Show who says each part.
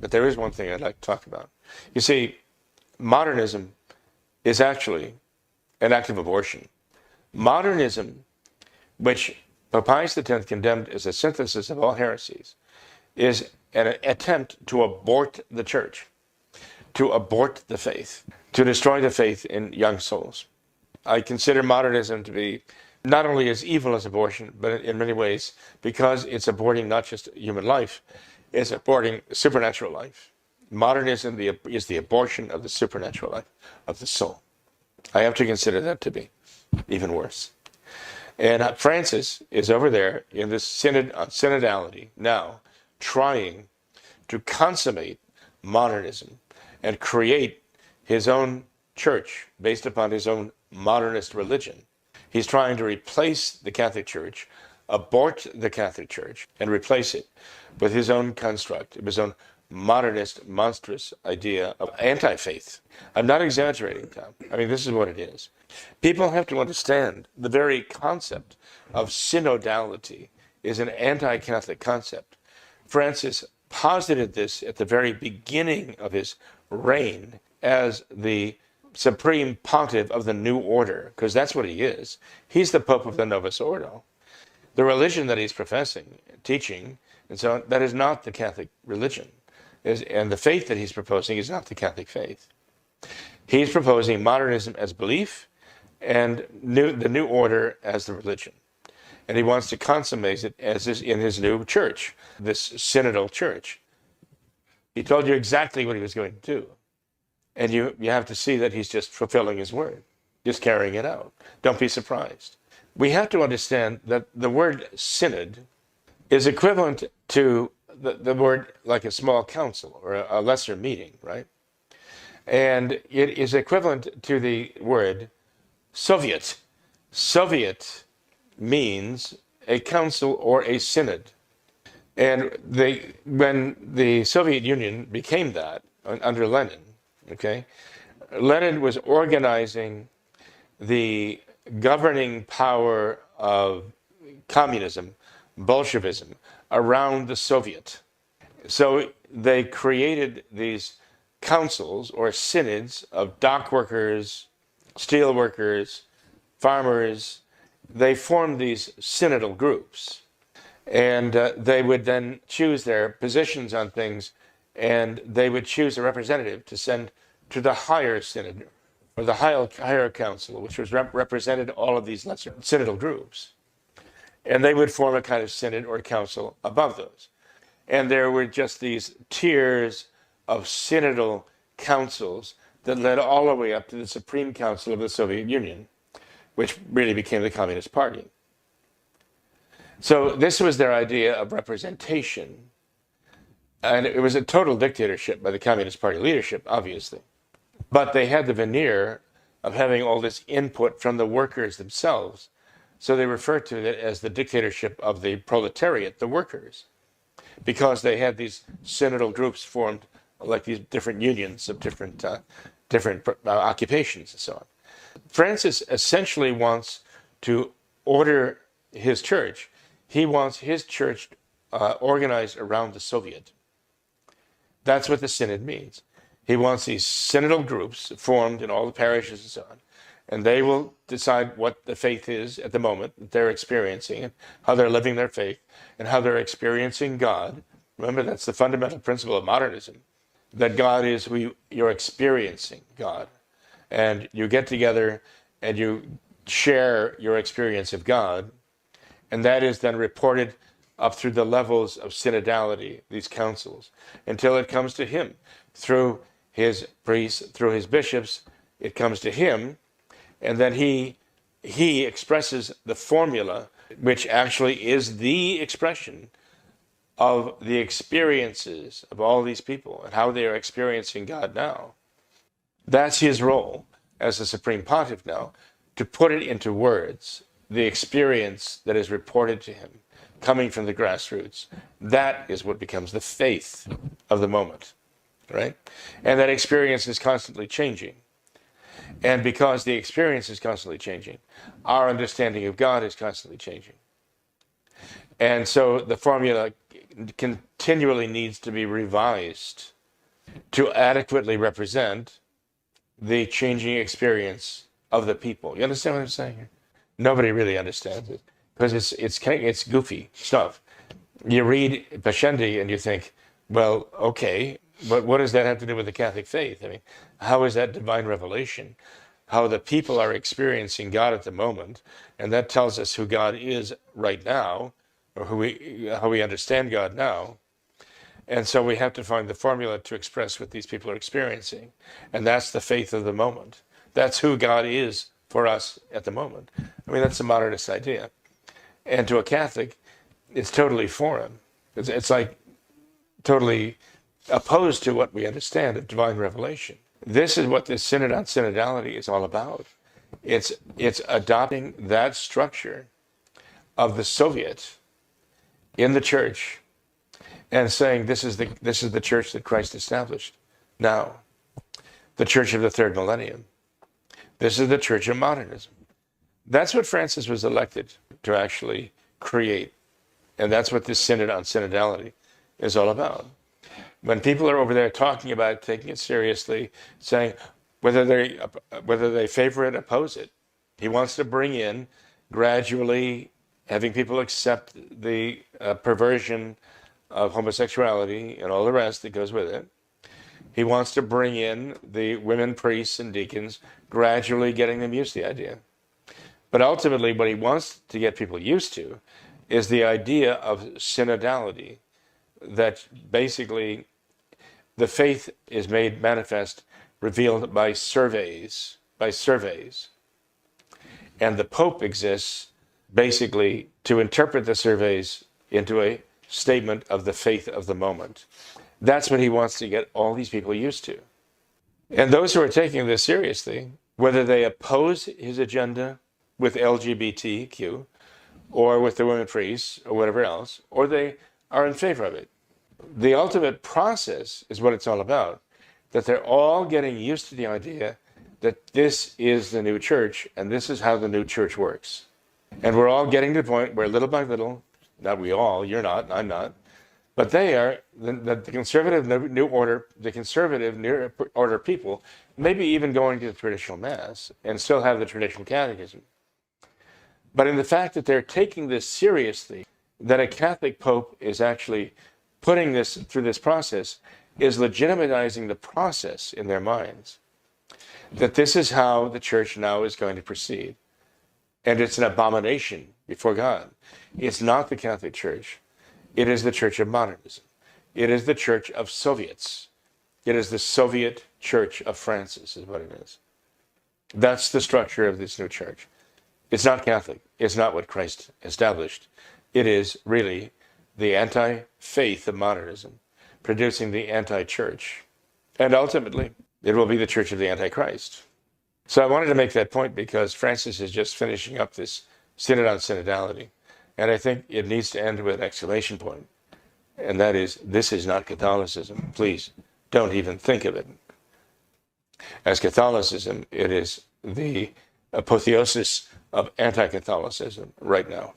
Speaker 1: But there is one thing I'd like to talk about. You see, modernism is actually an act of abortion. Modernism, which Pope Pius X condemned as a synthesis of all heresies, is an attempt to abort the church, to abort the faith, to destroy the faith in young souls. I consider modernism to be not only as evil as abortion, but in many ways, because it's aborting not just human life, it's aborting supernatural life. Modernism is the abortion of the supernatural life of the soul. I have to consider that to be even worse. And Francis is over there in this synod on synodality now, trying to consummate modernism and create his own church based upon his own modernist religion. He's trying to replace the Catholic Church, abort the Catholic Church, and replace it with his own construct, his own modernist, monstrous idea of anti-faith. I'm not exaggerating, Tom. I mean, this is what it is. People have to understand the very concept of synodality is an anti-Catholic concept. Francis posited this at the very beginning of his reign as the supreme pontiff of the new order, because that's what he is. He's the Pope of the Novus Ordo. The religion that he's professing, teaching, and so on, that is not the Catholic religion. And the faith that he's proposing is not the Catholic faith. He's proposing modernism as belief and the new order as the religion. And he wants to consummate it in his new church, this synodal church. He told you exactly what he was going to do. And you have to see that he's just fulfilling his word, just carrying it out. Don't be surprised. We have to understand that the word synod is equivalent to the word like a small council or a lesser meeting, right? And it is equivalent to the word Soviet. Soviet means a council or a synod. And when the Soviet Union became that under Lenin, okay, Lenin was organizing the governing power of communism, Bolshevism, around the Soviet. So they created these councils or synods of dock workers, steel workers, farmers. They formed these synodal groups, and they would then choose their positions on things, and they would choose a representative to send to the higher synod or the higher council, which was represented all of these lesser synodal groups. And they would form a kind of synod or council above those. And there were just these tiers of synodal councils that led all the way up to the Supreme Council of the Soviet Union, which really became the Communist Party. So this was their idea of representation. And it was a total dictatorship by the Communist Party leadership, obviously. But they had the veneer of having all this input from the workers themselves. So they referred to it as the dictatorship of the proletariat, the workers, because they had these synodal groups formed, like these different unions of different occupations and so on. Francis essentially wants to order his church. He wants his church organized around the Soviet. That's what the synod means. He wants these synodal groups formed in all the parishes and so on, and they will decide what the faith is at the moment that they're experiencing and how they're living their faith and how they're experiencing God. Remember, that's the fundamental principle of modernism, that God is who you're experiencing God. And you get together and you share your experience of God, and that is then reported up through the levels of synodality, these councils, until it comes to him. Through his priests, through his bishops, it comes to him, and then he expresses the formula, which actually is the expression of the experiences of all these people and how they are experiencing God now. That's his role as the Supreme Pontiff now, to put it into words, the experience that is reported to him, coming from the grassroots. That is what becomes the faith of the moment, right? And that experience is constantly changing. And because the experience is constantly changing, our understanding of God is constantly changing. And so the formula continually needs to be revised to adequately represent the changing experience of the people. You understand what I'm saying here? Nobody really understands it because it's goofy stuff. You read Pascendi and you think, well, okay, but what does that have to do with the Catholic faith? I mean, how is that divine revelation? How the people are experiencing God at the moment, and that tells us who God is right now, or how we understand God now. And so we have to find the formula to express what these people are experiencing, and that's the faith of the moment. That's who God is for us at the moment. I mean, that's a modernist idea, and to a Catholic, it's totally foreign. It's like totally opposed to what we understand of divine revelation. This is what this synod on synodality is all about. It's adopting that structure of the Soviet in the church and saying this is the church that Christ established now, the church of the third millennium. This is the church of modernism. That's what Francis was elected to actually create, and that's what this synod on synodality is all about. When people are over there talking about it, taking it seriously, saying whether they favor it, oppose it, he wants to bring in gradually having people accept the perversion of homosexuality and all the rest that goes with it. He wants to bring in the women priests and deacons, gradually getting them used to the idea. But ultimately, what he wants to get people used to is the idea of synodality, that basically the faith is made manifest, revealed by surveys. And the Pope exists basically to interpret the surveys into a statement of the faith of the moment. That's what he wants to get all these people used to. And those who are taking this seriously, whether they oppose his agenda with LGBTQ or with the women priests or whatever else, or they are in favor of it, the ultimate process is what it's all about, that they're all getting used to the idea that this is the new church and this is how the new church works. And we're all getting to the point where little by little, not we all, you're not, I'm not, but they are, the conservative new order, the conservative new order people, maybe even going to the traditional mass and still have the traditional catechism. But in the fact that they're taking this seriously, that a Catholic Pope is actually putting this through this process, is legitimizing the process in their minds, that this is how the church now is going to proceed. And it's an abomination before God. It's not the Catholic Church. It is the church of modernism. It is the church of Soviets. It is the Soviet Church of Francis, is what it is. That's the structure of this new church. It's not Catholic. It's not what Christ established. It is really the anti-faith of modernism, producing the anti-church. And ultimately, it will be the church of the Antichrist. So I wanted to make that point because Francis is just finishing up this synod on synodality. And I think it needs to end with an exclamation point. And that is, this is not Catholicism. Please don't even think of it. As Catholicism, it is the apotheosis of anti-Catholicism right now.